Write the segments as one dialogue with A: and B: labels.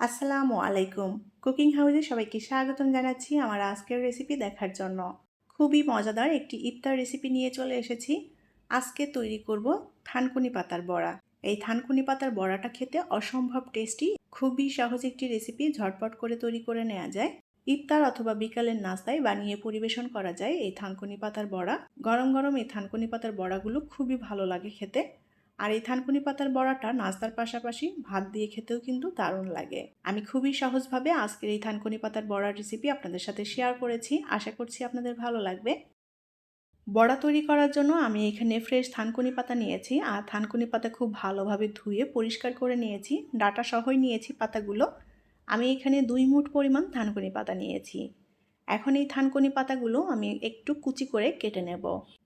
A: আসসালামু আলাইকুম। কুকিং হাউসে সবাইকে স্বাগতম জানাচ্ছি আমার আজকের রেসিপি দেখার জন্য। খুবই মজাদার একটি ইফতার রেসিপি নিয়ে চলে এসেছি। আজকে তৈরি করব থানকুনি পাতার বড়া। এই থানকুনি পাতার বড়াটা খেতে অসম্ভব টেস্টি। খুবই সহজ একটি রেসিপি, ঝটপট করে তৈরি করে নেওয়া যায়। ইফতার অথবা বিকালের নাস্তায় বানিয়ে পরিবেশন করা যায় এই থানকুনি পাতার বড়া। গরম গরম এই থানকুনি পাতার বড়াগুলো খুবই ভালো লাগে খেতে। আর এই থানকুনি পাতার বড়াটা নাস্তার পাশাপাশি ভাত দিয়ে খেতেও কিন্তু দারুণ লাগে। আমি খুবই সহজভাবে আজকের এই থানকুনি পাতার বড়ার রেসিপি আপনাদের সাথে শেয়ার করেছি। আশা করছি আপনাদের ভালো লাগবে। বড়া তৈরি করার জন্য আমি এখানে ফ্রেশ থানকুনি পাতা নিয়েছি, আর থানকুনি পাতা খুব ভালোভাবে ধুয়ে পরিষ্কার করে নিয়েছি। ডাটা সহই নিয়েছি পাতাগুলো। আমি এখানে 2 মুঠ পরিমাণ থানকুনি পাতা নিয়েছি। এখন এই থানকুনি পাতাগুলো আমি একটু কুচি করে কেটে নেব।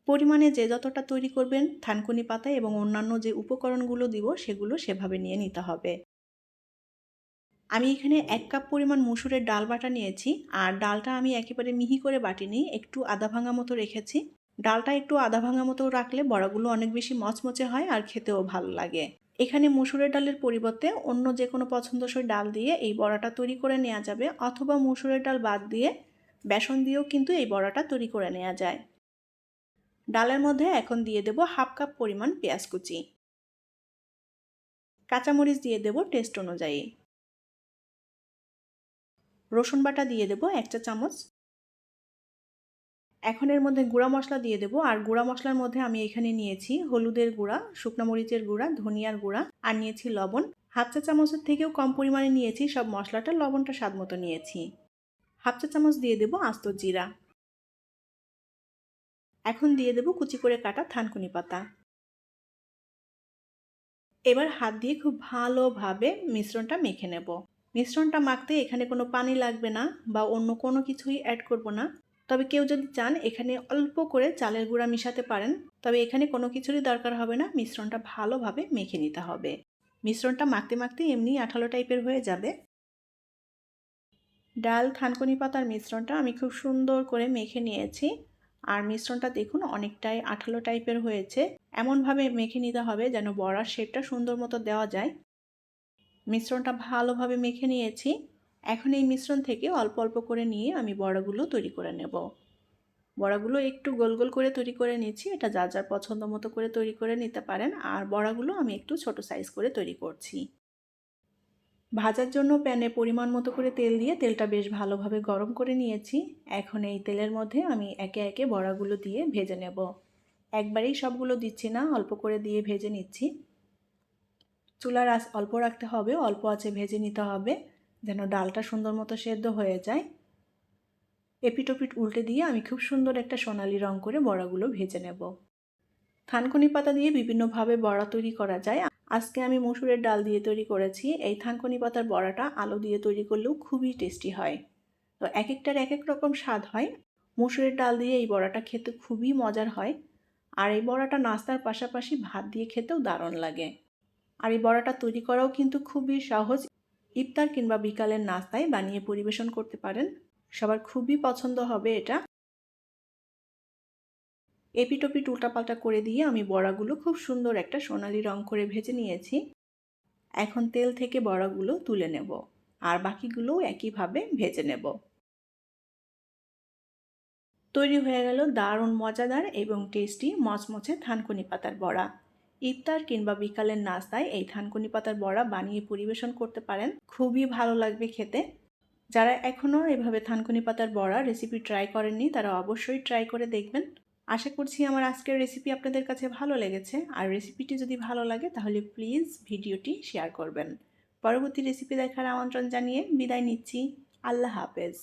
A: পরিমাণে যে যতটা তৈরি করবেন থানকুনি পাতা এবং অন্যান্য যে উপকরণগুলো দিব সেগুলো সেভাবে নিয়ে নিতে হবে। আমি এখানে 1 কাপ পরিমাণ মসুরের ডাল বাটা নিয়েছি, আর ডালটা আমি একেবারে মিহি করে বাটিনি, একটু আধা ভাঙা মতো রেখেছি। ডালটা একটু আধা ভাঙা মতো রাখলে বড়াগুলো অনেক বেশি মচমচে হয় আর খেতেও ভালো লাগে। এখানে মসুরের ডালের পরিবর্তে অন্য যে কোনো পছন্দসই ডাল দিয়ে এই বড়াটা তৈরি করে নেওয়া যাবে, অথবা মসুরের ডাল বাদ দিয়ে বেসন দিয়েও কিন্তু এই বড়াটা তৈরি করে নেওয়া যায়। ডালের মধ্যে এখন দিয়ে দেব 1/2 কাপ পরিমাণ পেঁয়াজ কুচি। কাঁচামরিচ দিয়ে দেব টেস্ট অনুযায়ী। রসুন বাটা দিয়ে দেব 1 চা চামচ। এখন এর মধ্যে গুঁড়া মশলা দিয়ে দেব, আর গুঁড়া মশলার মধ্যে আমি এখানে নিয়েছি হলুদের গুঁড়া, শুকনো মরিচের গুঁড়া, ধনিয়ার গুঁড়া, আর নিয়েছি লবণ। 1/2 চা চামচের থেকেও কম পরিমাণে নিয়েছি সব মশলাটা, লবণটা স্বাদ মতো নিয়েছি। 1/2 চা চামচ দিয়ে দেব আস্ত জিরা। এখন দিয়ে দেব কুচি করে কাটা থানকুনি পাতা। এবার হাত দিয়ে খুব ভালোভাবে মিশ্রণটা মেখে নেব। মিশ্রণটা মাখতে এখানে কোনো পানি লাগবে না বা অন্য কোনো কিছুই অ্যাড করব না। তবে কেউ যদি চান এখানে অল্প করে চালের গুঁড়া মিশাতে পারেন, তবে এখানে কোনো কিছুরই দরকার হবে না। মিশ্রণটা ভালোভাবে মেখে নিতে হবে। মিশ্রণটা মাখতে মাখতে এমনি আঠালো টাইপের হয়ে যাবে। ডাল থানকুনি পাতার মিশ্রণটা আমি খুব সুন্দর করে মেখে নিয়েছি, আর মিশ্রণটা দেখুন অনেকটাই আঠালো টাইপের হয়েছে। এমনভাবে মেখে নিতে হবে যেন বড়ার শেপটা সুন্দর মতো দেওয়া যায়। মিশ্রণটা ভালোভাবে মেখে নিয়েছি। এখন এই মিশ্রণ থেকে অল্প অল্প করে নিয়ে আমি বড়াগুলো তৈরি করে নেব। বড়াগুলো একটু গোল গোল করে তৈরি করে নিচ্ছি, এটা যার যার পছন্দ মতো করে তৈরি করে নিতে পারেন। আর বড়াগুলো আমি একটু ছোট সাইজ করে তৈরি করছি। ভাজার জন্য প্যানে পরিমাণ মতো করে তেল দিয়ে তেলটা বেশ ভালোভাবে গরম করে নিয়েছি। এখন এই তেলের মধ্যে আমি একে একে বড়াগুলো দিয়ে ভেজে নেব। একবারেই সবগুলো দিচ্ছি না, অল্প করে দিয়ে ভেজে নিচ্ছি। চুলার আঁচ অল্প রাখতে হবে, অল্প আঁচে ভেজে নিতে হবে যেন ডালটা সুন্দর মতো সেদ্ধ হয়ে যায়। এপিটোপিট উল্টে দিয়ে আমি খুব সুন্দর একটা সোনালি রং করে বড়াগুলো ভেজে নেব। থানকুনি পাতা দিয়ে বিভিন্নভাবে বড়া তৈরি করা যায়। আজকে আমি মসুরের ডাল দিয়ে তৈরি করেছি। এই থানকুনি পাতার বড়াটা আলু দিয়ে তৈরি করলেও খুবই টেস্টি হয়। তো এক একটার এক এক রকম স্বাদ হয়। মসুরের ডাল দিয়ে এই বড়াটা খেতে খুবই মজার হয়, আর এই বড়াটা নাস্তার পাশাপাশি ভাত দিয়ে খেতেও দারুণ লাগে। আর এই বড়াটা তৈরি করাও কিন্তু খুবই সহজ। ইফতার কিংবা বিকালের নাস্তায় বানিয়ে পরিবেশন করতে পারেন, সবার খুবই পছন্দ হবে এটা। এপিটোপিট উল্টাপাল্টা করে দিয়ে আমি বড়াগুলো খুব সুন্দর একটা সোনালি রং করে ভেজে নিয়েছি। এখন তেল থেকে বড়াগুলো তুলে নেব, আর বাকিগুলোও একইভাবে ভেজে নেব। তৈরি হয়ে গেল দারুণ মজাদার এবং টেস্টি মচমচে থানকুনি পাতার বড়া। ইফতার কিংবা বিকালের নাস্তায় এই থানকুনি পাতার বড়া বানিয়ে পরিবেশন করতে পারেন, খুবই ভালো লাগবে খেতে। যারা এখনও এভাবে থানকুনি পাতার বড়া রেসিপি ট্রাই করেননি তারা অবশ্যই ট্রাই করে দেখবেন। আশা করছি আমার আজকের রেসিপি আপনাদের কাছে ভালো লেগেছে, আর রেসিপিটি যদি ভালো লাগে তাহলে প্লিজ ভিডিওটি শেয়ার করবেন। পরবর্তী রেসিপি দেখার আমন্ত্রণ জানিয়ে বিদায় নিচ্ছি। আল্লাহ হাফেজ।